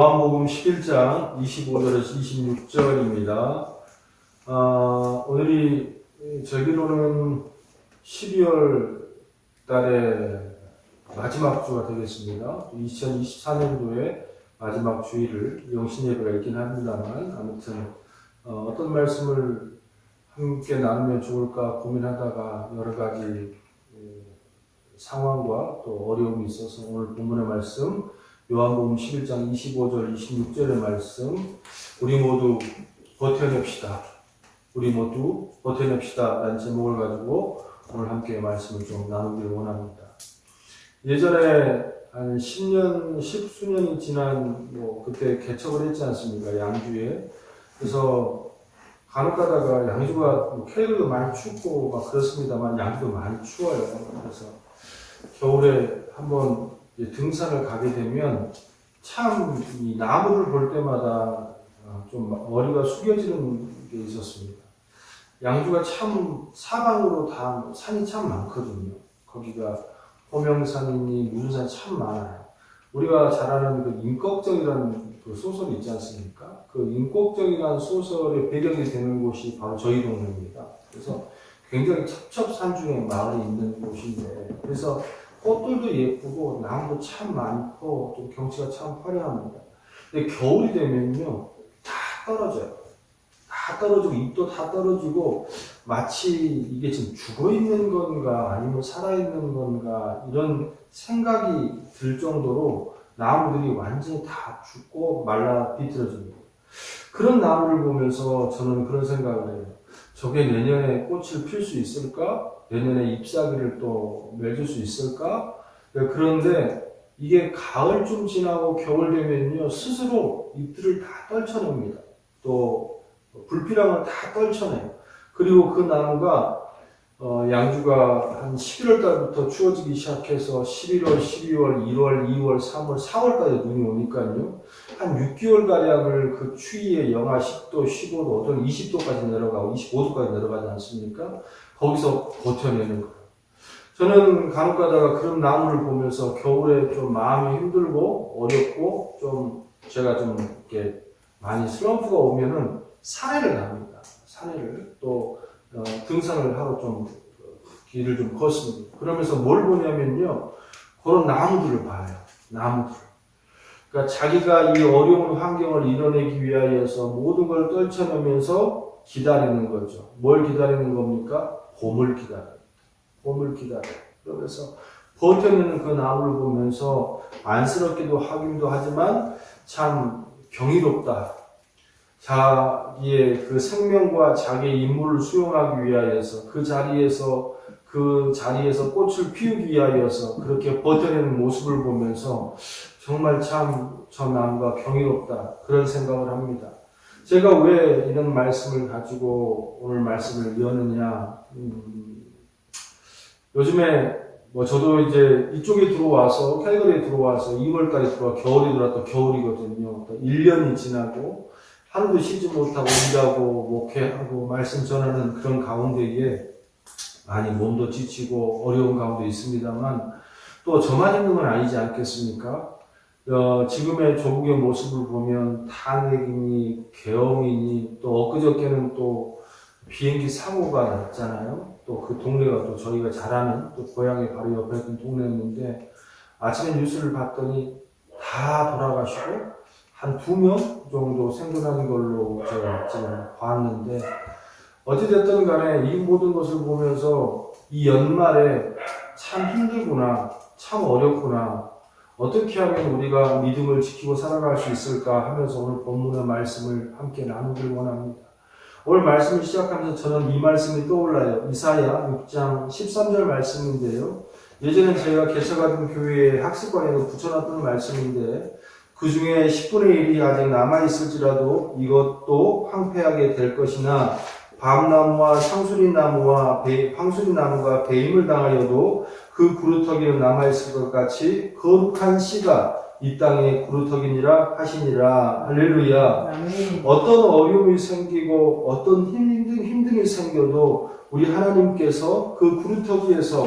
요한복음 11장 25절에서 26절입니다. 오늘이 저기로는 12월 달의 마지막 주가 되겠습니다. 2024년도의 마지막 주일을 영신예배가 있긴 합니다만, 아무튼 어떤 말씀을 함께 나누면 좋을까 고민하다가 여러 가지 상황과 또 어려움이 있어서 오늘 본문의 말씀 요한복음 11장 25절 26절의 말씀, 우리 모두 버텨냅시다. 우리 모두 버텨냅시다 라는 제목을 가지고 오늘 함께 말씀을 좀 나누기를 원합니다. 예전에 한 10년, 10수년이 지난 그때 개척을 했지 않습니까? 양주에. 그래서 간혹 가다가 양주가 캘리도 많이 춥고 막 그렇습니다만 양주도 많이 추워요. 그래서 겨울에 한번 등산을 가게 되면 참 이 나무를 볼 때마다 좀 머리가 숙여지는 게 있었습니다. 양주가 참 사방으로 다 산이 참 많거든요. 거기가 호명산이니 무슨 산이 참 많아요. 우리가 잘 아는 그 임꺽정이라는 그 소설이 있지 않습니까? 그 임꺽정이라는 소설의 배경이 되는 곳이 바로 저희 동네입니다. 그래서 굉장히 첩첩산중의 마을이 있는 곳인데, 그래서 꽃들도 예쁘고 나무도 참 많고 좀 경치가 참 화려합니다. 근데 겨울이 되면요 다 떨어져요. 다 떨어지고 잎도 다 떨어지고 마치 이게 지금 죽어 있는 건가 아니면 살아 있는 건가 이런 생각이 들 정도로 나무들이 완전히 다 죽고 말라 비틀어집니다. 그런 나무를 보면서 저는 그런 생각을 해요. 저게 내년에 꽃을 필 수 있을까? 내년에 잎사귀를 또 맺을 수 있을까? 그런데 이게 가을쯤 지나고 겨울 되면요 스스로 잎들을 다 떨쳐냅니다. 또 불필요한 걸 다 떨쳐내요. 그리고 그 나무가 양주가 한 11월 달부터 추워지기 시작해서 11월, 12월, 1월, 2월, 3월, 4월까지 눈이 오니까요 한 6개월 가량을 그 추위에 영하 10도, 15도, 어떤 20도까지 내려가고 25도까지 내려가지 않습니까? 거기서 버텨내는 거예요. 저는 간혹 가다가 그런 나무를 보면서 겨울에 좀 마음이 힘들고 어렵고 좀 제가 좀 이렇게 많이 슬럼프가 오면은 산에를 갑니다. 산에를 또 등산을 하러 좀 길을 좀 걷습니다. 그러면서 뭘 보냐면요, 그런 나무들을 봐요. 나무들. 그러니까 자기가 이 어려운 환경을 이뤄내기 위하여서 모든 걸 떨쳐내면서 기다리는 거죠. 뭘 기다리는 겁니까? 봄을 기다려요. 봄을 기다려요. 그러면서 버텨내는 그 나무를 보면서 안쓰럽기도 하기도 하지만 참 경이롭다. 자기의 그 생명과 자기의 임무를 수용하기 위하여서 그 자리에서 꽃을 피우기 위하여서 그렇게 버텨내는 모습을 보면서 정말 참 저 나무가 경이롭다 그런 생각을 합니다. 제가 왜 이런 말씀을 가지고 오늘 말씀을 여느냐, 요즘에 저도 이제 이쪽에 들어와서 캘거리에 들어와서 2월달에 들어와 겨울이 들어왔다 겨울이거든요. 1년이 지나고 하루도 쉬지 못하고 일하고 목회하고 말씀 전하는 그런 가운데에 많이 몸도 지치고 어려운 가운데 있습니다만 또 저만 있는 건 아니지 않겠습니까? 지금의 조국의 모습을 보면 탄핵이니 계엄이니 또 엊그저께는 또 비행기 사고가 났잖아요. 또 그 동네가 또 저희가 잘 아는 또 고향에 바로 옆에 있던 동네였는데 아침에 뉴스를 봤더니 다 돌아가시고 한 2명 정도 생존하는 걸로 제가 지금 봤는데, 어찌됐든 간에 이 모든 것을 보면서 이 연말에 참 힘들구나, 참 어렵구나, 어떻게 하면 우리가 믿음을 지키고 살아갈 수 있을까 하면서 오늘 본문의 말씀을 함께 나누길 원합니다. 오늘 말씀을 시작하면서 저는 이 말씀이 떠올라요. 이사야 6장 13절 말씀인데요. 예전에 제가 개척하던 교회의 학습관에도 붙여놨던 말씀인데, 그 중에 10분의 1이 아직 남아있을지라도 이것도 황폐하게 될 것이나 밤나무와 상수리나무가 배임을 당하여도 그 구루터기는 남아있을 것 같이 거룩한 씨가 이 땅에 구루터기니라 하시니라. 할렐루야. 아멘. 어떤 어려움이 생기고 어떤 힘듦이 생겨도 우리 하나님께서 그 구루터기에서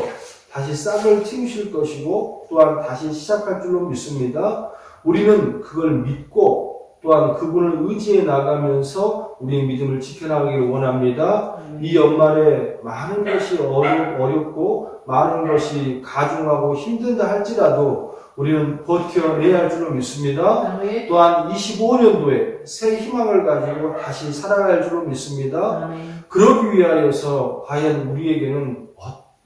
다시 싹을 틔우실 것이고 또한 다시 시작할 줄로 믿습니다. 우리는 그걸 믿고 또한 그분을 의지해 나가면서 우리의 믿음을 지켜나가기를 원합니다. 이 연말에 많은 것이 어렵고 많은 것이 가중하고 힘든다 할지라도 우리는 버텨내야 할 줄로 믿습니다. 또한 25년도에 새 희망을 가지고 다시 살아갈 줄로 믿습니다. 그러기 위하여서 과연 우리에게는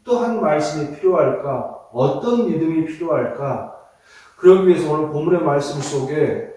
어떠한 말씀이 필요할까? 어떤 믿음이 필요할까? 그러기 위해서 오늘 본문의 말씀 속에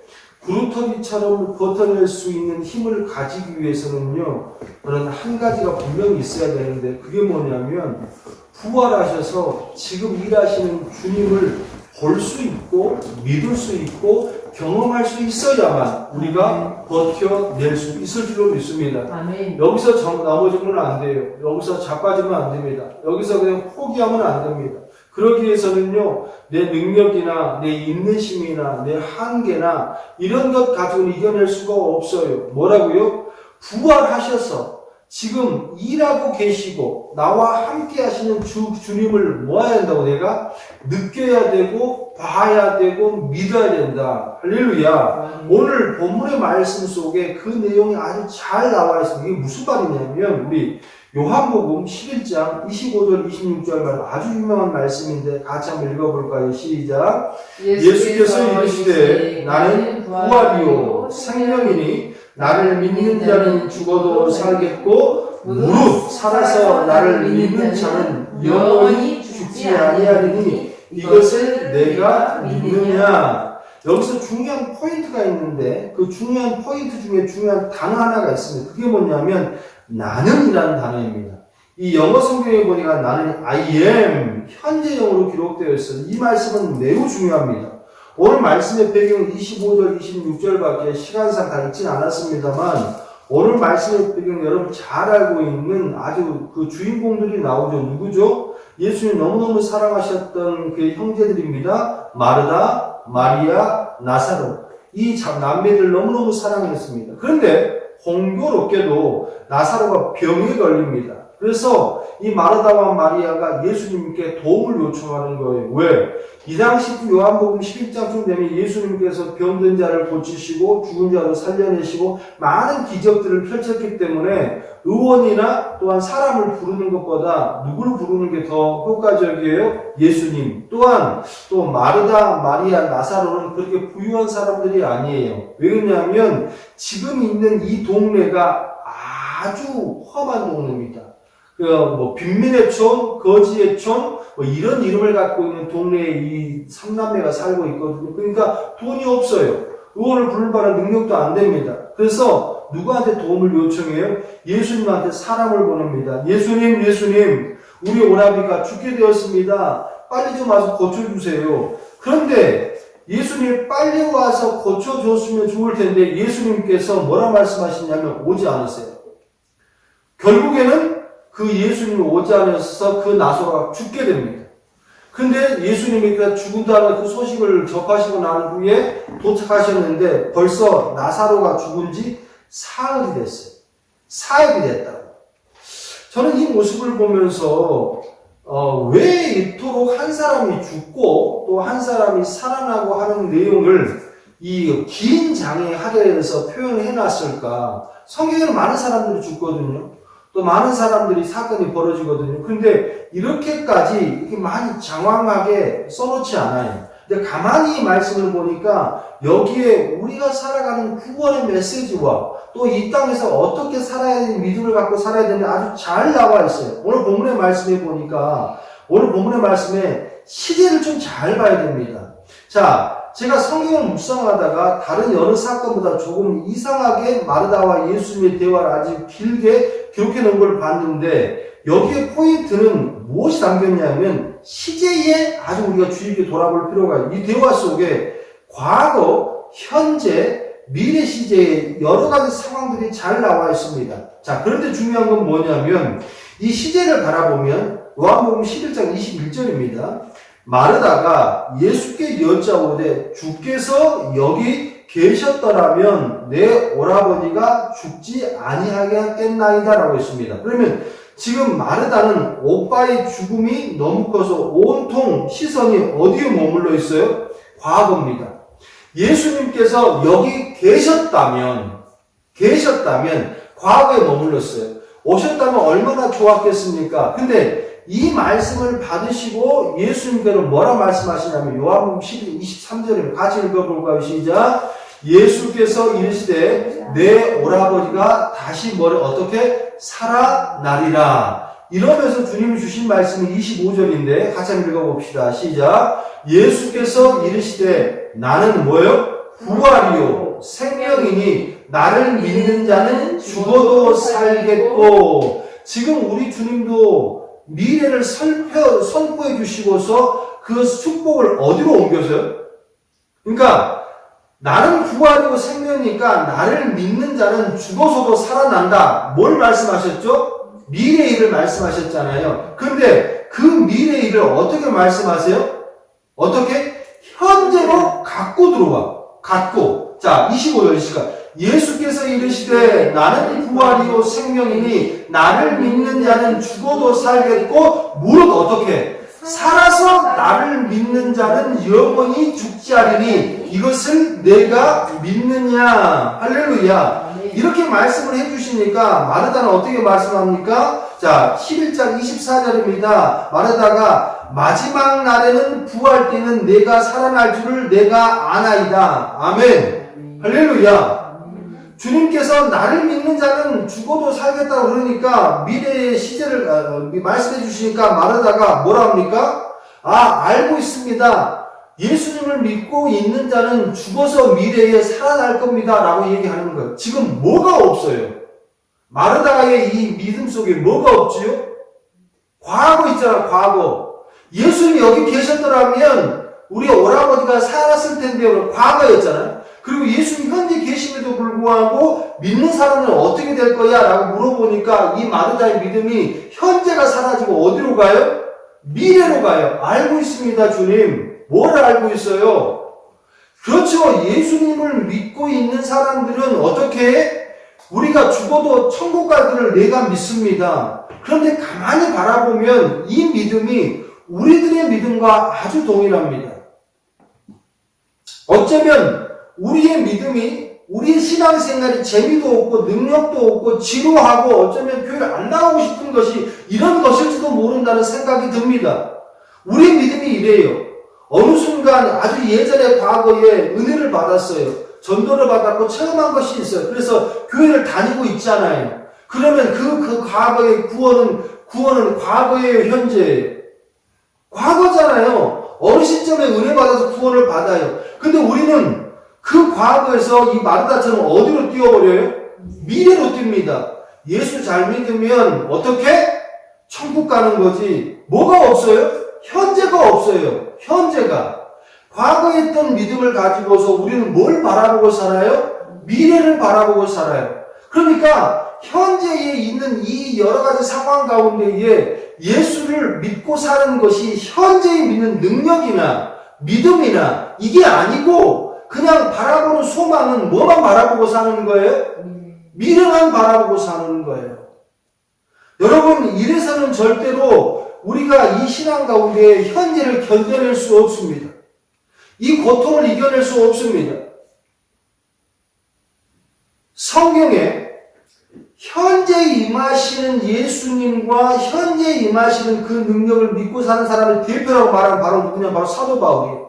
구루터기처럼 버텨낼 수 있는 힘을 가지기 위해서는요, 저는 한 가지가 분명히 있어야 되는데, 그게 뭐냐면, 부활하셔서 지금 일하시는 주님을 볼 수 있고, 믿을 수 있고, 경험할 수 있어야만 우리가 버텨낼 수 있을 줄로 믿습니다. 아멘. 여기서 넘어지면 안 돼요. 여기서 자빠지면 안 됩니다. 여기서 그냥 포기하면 안 됩니다. 그러기 위해서는요, 내 능력이나 내 인내심이나 내 한계나 이런 것 가지고는 이겨낼 수가 없어요. 뭐라고요? 부활하셔서 지금 일하고 계시고 나와 함께 하시는 주님을 모아야 한다고 내가 느껴야 되고 봐야 되고 믿어야 된다. 할렐루야. 오늘 본문의 말씀 속에 그 내용이 아주 잘 나와 있습니다. 이게 무슨 말이냐면 우리 요한복음 11장 25절 26절 말 아주 유명한 말씀인데 같이 한번 읽어볼까요? 시작. 예수께서 이르시되 나는 부활이요 생명이니 나를 믿는 자는 죽어도 살겠고 무릇 살아서 나를 믿는 자는 영원히 죽지 아니하리니 이것을 내가 믿느냐. 여기서 중요한 포인트가 있는데 그 중요한 포인트 중에 중요한 단어 하나가 있습니다. 그게 뭐냐면 나는이라는 단어입니다. 이 영어 성경에 보니까 나는 I am 현재형으로 기록되어 있어요. 이 말씀은 매우 중요합니다. 오늘 말씀의 배경은 25절, 26절밖에 시간상 다 읽진 않았습니다만 오늘 말씀의 배경 여러분 잘 알고 있는 아주 그 주인공들이 나오죠. 누구죠? 예수님 너무너무 사랑하셨던 그 형제들입니다. 마르다, 마리아, 나사로. 이 남매들 너무너무 사랑했습니다. 그런데 공교롭게도 나사로가 병에 걸립니다. 그래서 이 마르다와 마리아가 예수님께 도움을 요청하는 거예요. 왜? 이 당시 요한복음 11장쯤 되면 예수님께서 병든 자를 고치시고 죽은 자를 살려내시고 많은 기적들을 펼쳤기 때문에 의원이나 또한 사람을 부르는 것보다 누구를 부르는 게 더 효과적이에요? 예수님. 또한 또 마르다, 마리아, 나사로는 그렇게 부유한 사람들이 아니에요. 왜냐하면 지금 있는 이 동네가 아주 험한 동네입니다. 빈민의 촌, 거지의 촌, 이런 이름을 갖고 있는 동네에 이 삼남매가 살고 있거든요. 그러니까 돈이 없어요. 의원을 부를 만한 능력도 안 됩니다. 그래서 누구한테 도움을 요청해요? 예수님한테 사람을 보냅니다. 예수님, 우리 오라비가 죽게 되었습니다. 빨리 좀 와서 고쳐주세요. 그런데 예수님이 빨리 와서 고쳐줬으면 좋을 텐데 예수님께서 뭐라 말씀하시냐면 오지 않으세요. 결국에는 그 예수님이 오지 않아서 그 나사로가 죽게 됩니다. 근데 예수님이 죽은다는 그 소식을 접하시고 난 후에 도착하셨는데 벌써 나사로가 죽은 지 사흘이 됐어요. 사흘이 됐다고. 저는 이 모습을 보면서 왜 이토록 한 사람이 죽고 또 한 사람이 살아나고 하는 내용을 이 긴 장의 하려에서 표현해 놨을까? 성경에는 많은 사람들이 죽거든요. 또 많은 사람들이 사건이 벌어지거든요. 근데 이렇게까지 이렇게 많이 장황하게 써놓지 않아요. 근데 가만히 이 말씀을 보니까 여기에 우리가 살아가는 구원의 메시지와 또 이 땅에서 어떻게 살아야 되는 믿음을 갖고 살아야 되는 아주 잘 나와 있어요. 오늘 본문의 말씀에 보니까 오늘 본문의 말씀에 시대를 좀 잘 봐야 됩니다. 자, 제가 성경을 묵상하다가 다른 여러 사건보다 조금 이상하게 마르다와 예수님의 대화를 아주 길게 기록해 놓은 걸 봤는데 여기에 포인트는 무엇이 담겼냐면 시제에 아주 우리가 주의 깊게 돌아볼 필요가 있어요. 이 대화 속에 과거, 현재, 미래 시제의 여러 가지 상황들이 잘 나와 있습니다. 자, 그런데 중요한 건 뭐냐면 이 시제를 바라보면 요한복음 11장 21절입니다. 마르다가 예수께 여짜오되 주께서 여기 계셨더라면 내 오라버니가 죽지 아니하겠나이다 라고 했습니다. 그러면 지금 마르다는 오빠의 죽음이 너무 커서 온통 시선이 어디에 머물러 있어요? 과거입니다. 예수님께서 여기 계셨다면 과거에 머물렀어요. 오셨다면 얼마나 좋았겠습니까? 근데 이 말씀을 받으시고 예수님께서 뭐라 말씀하시냐면 요한복음 23절에 같이 읽어볼까요? 시작. 예수께서 이르시되 내 오라버지가 다시 어떻게 살아나리라. 이러면서 주님이 주신 말씀이 25절인데 같이 한번 읽어봅시다. 시작. 예수께서 이르시되 나는 뭐요? 부활이요 생명이니 나를 믿는 자는 죽어도 살겠고. 지금 우리 주님도 미래를 선포해 주시고서 그 축복을 어디로 옮겨서요? 그러니까 나는 부활이고 생명이니까 나를 믿는 자는 죽어서도 살아난다. 뭘 말씀하셨죠? 미래의 일을 말씀하셨잖아요. 그런데 그 미래의 일을 어떻게 말씀하세요? 어떻게? 현재로 갖고 들어와. 갖고. 자, 25절 시간. 예수께서 이르시되 나는 부활이요 생명이니 나를 믿는 자는 죽어도 살겠고 무릇 어떻게? 살아서 나를 믿는 자는 영원히 죽지 않으니 이것을 내가 믿느냐. 할렐루야. 이렇게 말씀을 해주시니까 마르다는 어떻게 말씀합니까? 자, 11장 24절입니다. 마르다가 마지막 날에는 부활 때는 내가 살아날 줄을 내가 아나이다. 아멘. 할렐루야. 주님께서 나를 믿는 자는 죽어도 살겠다고 그러니까 미래의 시제를 말씀해 주시니까 마르다가 뭐라 합니까? 알고 있습니다. 예수님을 믿고 있는 자는 죽어서 미래에 살아날 겁니다. 라고 얘기하는 거예요. 지금 뭐가 없어요? 마르다의 이 믿음 속에 뭐가 없지요? 과거 있잖아, 과거. 예수님이 여기 계셨더라면 우리 오라버지가 살았을 텐데요. 과거였잖아요. 그리고 예수님 현재 계심에도 불구하고 믿는 사람은 어떻게 될 거야? 라고 물어보니까 이 마르다의 믿음이 현재가 사라지고 어디로 가요? 미래로 가요. 알고 있습니다, 주님. 뭘 알고 있어요? 그렇죠. 예수님을 믿고 있는 사람들은 어떻게 해? 우리가 죽어도 천국 가기를 내가 믿습니다. 그런데 가만히 바라보면 이 믿음이 우리들의 믿음과 아주 동일합니다. 어쩌면 우리의 믿음이 우리의 신앙생활이 재미도 없고 능력도 없고 지루하고 어쩌면 교회를 안 나가고 싶은 것이 이런 것일지도 모른다는 생각이 듭니다. 우리의 믿음이 이래요. 어느 순간 아주 예전에 과거에 은혜를 받았어요. 전도를 받았고 체험한 것이 있어요. 그래서 교회를 다니고 있잖아요. 그러면 그 과거의 구원은 과거예요, 현재예요? 과거잖아요. 어느 시점에 은혜 받아서 구원을 받아요. 근데 우리는 그 과거에서 이 마르다처럼 어디로 뛰어버려요? 미래로 뜁니다. 예수 잘 믿으면 어떻게? 천국 가는 거지. 뭐가 없어요? 현재가 없어요. 현재가. 과거에 했던 믿음을 가지고서 우리는 뭘 바라보고 살아요? 미래를 바라보고 살아요. 그러니까 현재에 있는 이 여러 가지 상황 가운데에 예수를 믿고 사는 것이 현재에 믿는 능력이나 믿음이나 이게 아니고 그냥 바라보는 소망은 뭐만 바라보고 사는 거예요? 미래만 바라보고 사는 거예요. 여러분, 이래서는 절대로 우리가 이 신앙 가운데 현재를 견뎌낼 수 없습니다. 이 고통을 이겨낼 수 없습니다. 성경에 현재 임하시는 예수님과 현재 임하시는 그 능력을 믿고 사는 사람을 대표라고 말하는 바로 누구냐? 바로 사도 바울이에요.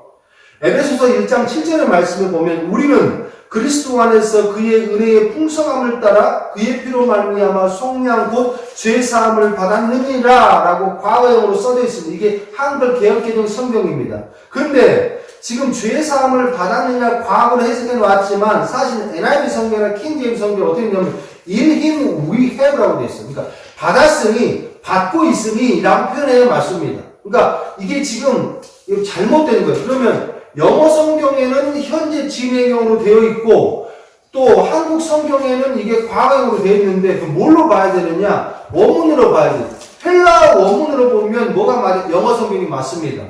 에베소서 1장 7절의 말씀을 보면 우리는 그리스도 안에서 그의 은혜의 풍성함을 따라 그의 피로 말미암아 속량 곧 죄사함을 받았느니라 라고 과거형으로 써져 있습니다. 이게 한글 개역개정 성경입니다. 그런데 지금 죄사함을 받았느냐 과거로 해석해 놨지만 사실 NIV 성경이나 킹제임스 성경 어떻게 되냐면 In him we have라고 되어 있어요. 그러니까 받았으니 받고 있으니 라고 표현해야 맞습니다. 그러니까 이게 지금 잘못된 거예요. 그러면 영어 성경에는 현재 진행형으로 되어 있고 또 한국 성경에는 이게 과거형으로 되어 있는데 그 뭘로 봐야 되느냐? 원문으로 봐야 돼요. 헬라 원문으로 보면 뭐가 맞아요? 영어 성경이 맞습니다.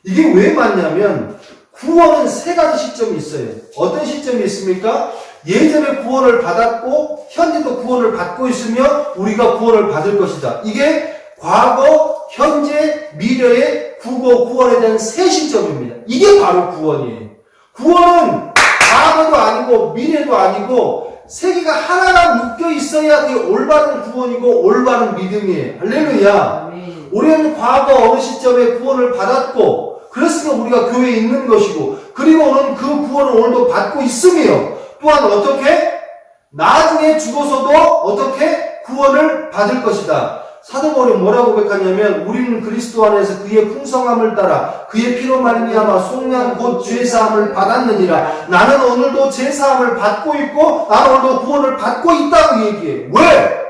이게 왜 맞냐면 구원은 세 가지 시점이 있어요. 어떤 시점이 있습니까? 예전에 구원을 받았고 현재도 구원을 받고 있으며 우리가 구원을 받을 것이다. 이게 과거, 현재, 미래의 구원에 대한 세 시점입니다. 이게 바로 구원이에요. 구원은 과거도 아니고 미래도 아니고 세계가 하나가 묶여 있어야 그게 올바른 구원이고 올바른 믿음이에요. 할렐루야. 우리는 과거 어느 시점에 구원을 받았고 그랬으면 우리가 교회에 있는 것이고 그리고는 그 구원을 오늘도 받고 있으며 또한 어떻게? 나중에 죽어서도 어떻게? 구원을 받을 것이다. 사도 바울이 뭐라고 고백하냐면 우리는 그리스도 안에서 그의 풍성함을 따라 그의 피로 말미암아 속량 곧 죄사함을 받았느니라. 나는 오늘도 죄사함을 받고 있고 나는 오늘도 구원을 받고 있다고 얘기해. 왜?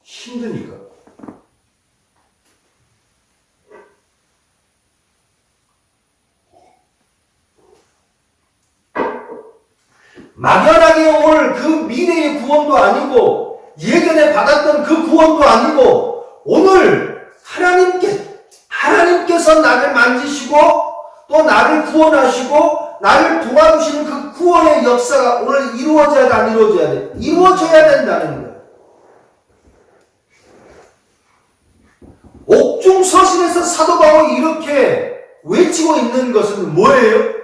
힘드니까. 막연하게 올 그 미래의 구원도 아니고 예전에 받았던 그 구원도 아니고 오늘 하나님께서 나를 만지시고 또 나를 구원하시고 나를 도와주시는 그 구원의 역사가 오늘 이루어져야 돼, 안 이루어져야 돼? 이루어져야 된다는 거예요. 옥중서신에서 사도 바울이 이렇게 외치고 있는 것은 뭐예요?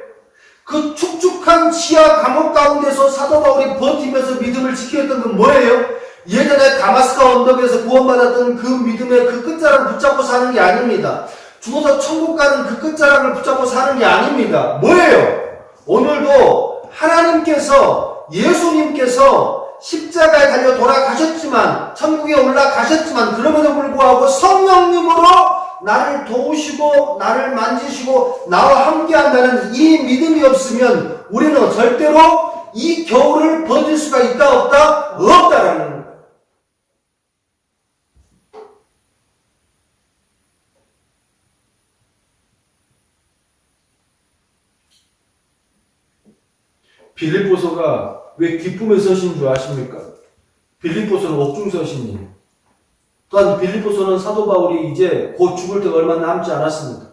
그 축축한 지하 감옥 가운데서 사도 바울이 버티면서 믿음을 지켰던 건 뭐예요? 예전에 다마스커 언덕에서 구원받았던 그 믿음의 그 끝자락을 붙잡고 사는 게 아닙니다. 죽어서 천국 가는 그 끝자락을 붙잡고 사는 게 아닙니다. 뭐예요? 오늘도 하나님께서 예수님께서 십자가에 달려 돌아가셨지만 천국에 올라가셨지만 그럼에도 불구하고 성령님으로 나를 도우시고 나를 만지시고 나와 함께한다는 이 믿음이 없으면 우리는 절대로 이 겨울을 버틸 수가 있다 없다? 없다라는 거예요. 빌립보서가 왜 기쁨의 서신인 줄 아십니까? 빌립보서는 옥중서신이에요. 또한 빌립보서는 사도 바울이 이제 곧 죽을 때가 얼마 남지 않았습니다.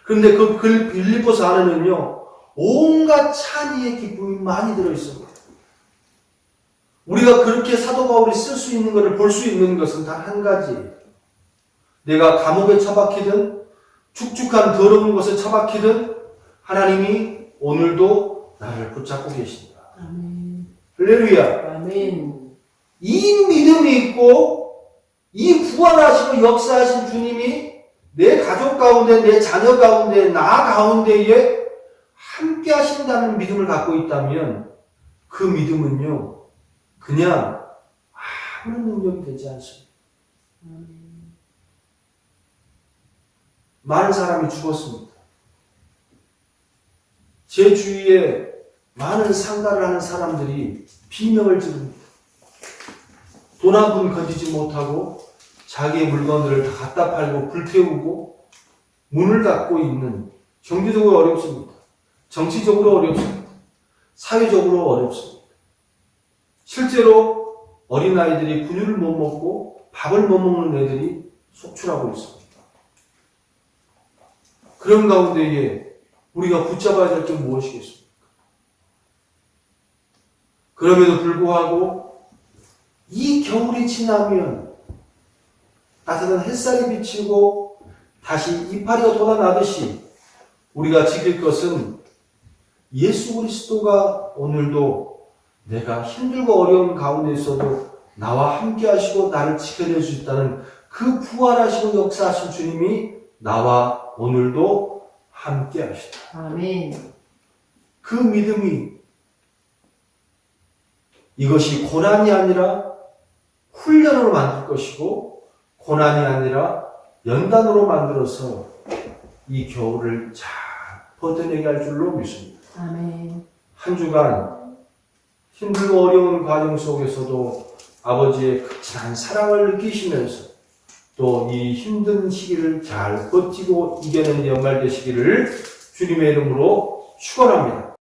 그런데 그 빌립보서 안에는요, 온갖 찬이의 기쁨이 많이 들어있습니다. 우리가 그렇게 사도 바울이 쓸 수 있는 것을 볼 수 있는 것은 단 한 가지예요. 내가 감옥에 처박히든 축축한 더러운 곳에 처박히든 하나님이 오늘도 나를 붙잡고 계신다. 아멘. 할렐루야. 아멘. 이 믿음이 있고 이 부활하시고 역사하신 주님이 내 가족 가운데, 내 자녀 가운데, 나 가운데에 함께 하신다는 믿음을 갖고 있다면 그 믿음은요, 그냥 아무런 능력이 되지 않습니다. 많은 사람이 죽었습니다. 제 주위에 많은 상가를 하는 사람들이 비명을 지릅니다. 돈 한 푼 거지지 못하고 자기의 물건들을 다 갖다 팔고 불태우고 문을 닫고 있는, 경제적으로 어렵습니다. 정치적으로 어렵습니다. 사회적으로 어렵습니다. 실제로 어린아이들이 분유를 못 먹고 밥을 못 먹는 애들이 속출하고 있습니다. 그런 가운데에 우리가 붙잡아야 될 게 무엇이겠습니까? 그럼에도 불구하고 이 겨울이 지나면 따뜻한 햇살이 비치고 다시 이파리가 돋아나듯이 우리가 지킬 것은 예수 그리스도가 오늘도 내가 힘들고 어려운 가운데 있어도 나와 함께 하시고 나를 지켜낼 수 있다는 그 부활하시고 역사하신 주님이 나와 오늘도 함께 하시다. 아멘. 그 믿음이 이것이 고난이 아니라 훈련으로 만들 것이고 고난이 아니라 연단으로 만들어서 이 겨울을 잘 버텨내게 할 줄로 믿습니다. 아멘. 한 주간 힘들고 어려운 과정 속에서도 아버지의 극진한 사랑을 느끼시면서 또 이 힘든 시기를 잘 버티고 이겨내는 연말 되시기를 주님의 이름으로 축원합니다.